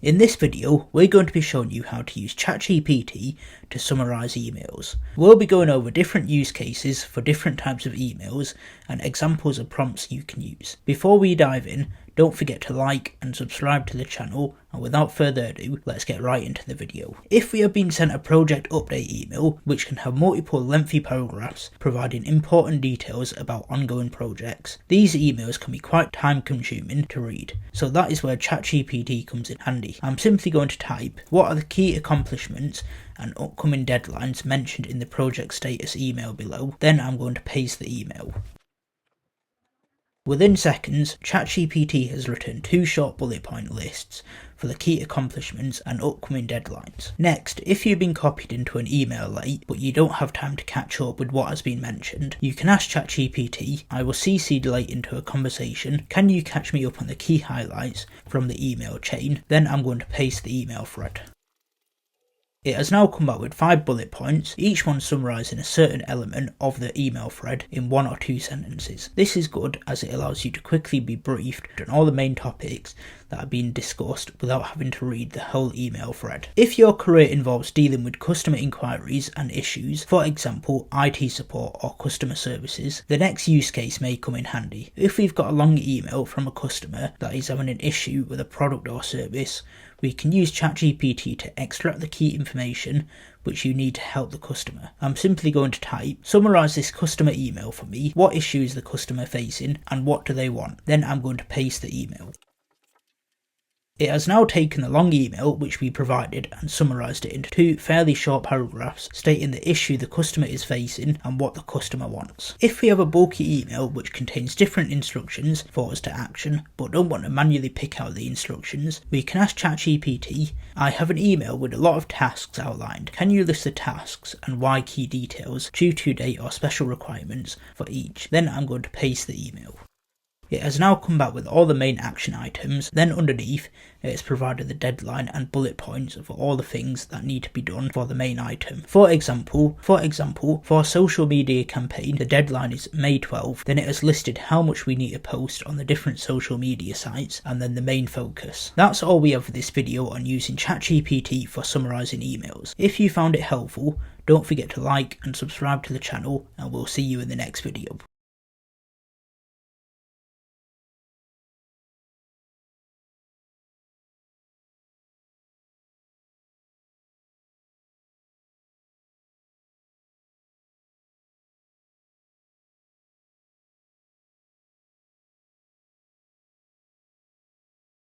In this video, we're going to be showing you how to use ChatGPT to summarize emails. We'll be going over different use cases for different types of emails and examples of prompts you can use. Before we dive in, don't forget to like and subscribe to the channel, and without further ado, let's get right into the video. If we have been sent a project update email, which can have multiple lengthy paragraphs providing important details about ongoing projects, these emails can be quite time consuming to read, so that is where ChatGPT comes in handy. I'm simply going to type, what are the key accomplishments and upcoming deadlines mentioned in the project status email below, then I'm going to paste the email. Within seconds, ChatGPT has written 2 short bullet point lists for the key accomplishments and upcoming deadlines. Next, if you've been copied into an email late but you don't have time to catch up with what has been mentioned, you can ask ChatGPT, I was CC'd late into a conversation, can you catch me up on the key highlights from the email chain? Then I'm going to paste the email thread. It has now come back with 5 bullet points, each one summarising a certain element of the email thread in 1 or 2 sentences. This is good as it allows you to quickly be briefed on all the main topics that are being discussed without having to read the whole email thread. If your career involves dealing with customer inquiries and issues, for example IT support or customer services, the next use case may come in handy. If we've got a long email from a customer that is having an issue with a product or service, we can use ChatGPT to extract the key information which you need to help the customer. I'm simply going to type, summarise this customer email for me, what issue is the customer facing and what do they want. Then I'm going to paste the email. It has now taken the long email which we provided and summarised it into 2 fairly short paragraphs stating the issue the customer is facing and what the customer wants. If we have a bulky email which contains different instructions for us to action but don't want to manually pick out the instructions, we can ask ChatGPT, I have an email with a lot of tasks outlined. Can you list the tasks and why key details, due to date or special requirements for each? Then I'm going to paste the email. It has now come back with all the main action items, then underneath it has provided the deadline and bullet points for all the things that need to be done for the main item. For example, for a social media campaign, the deadline is May 12th, then it has listed how much we need to post on the different social media sites and then the main focus. That's all we have for this video on using ChatGPT for summarising emails. If you found it helpful, don't forget to like and subscribe to the channel, and we'll see you in the next video.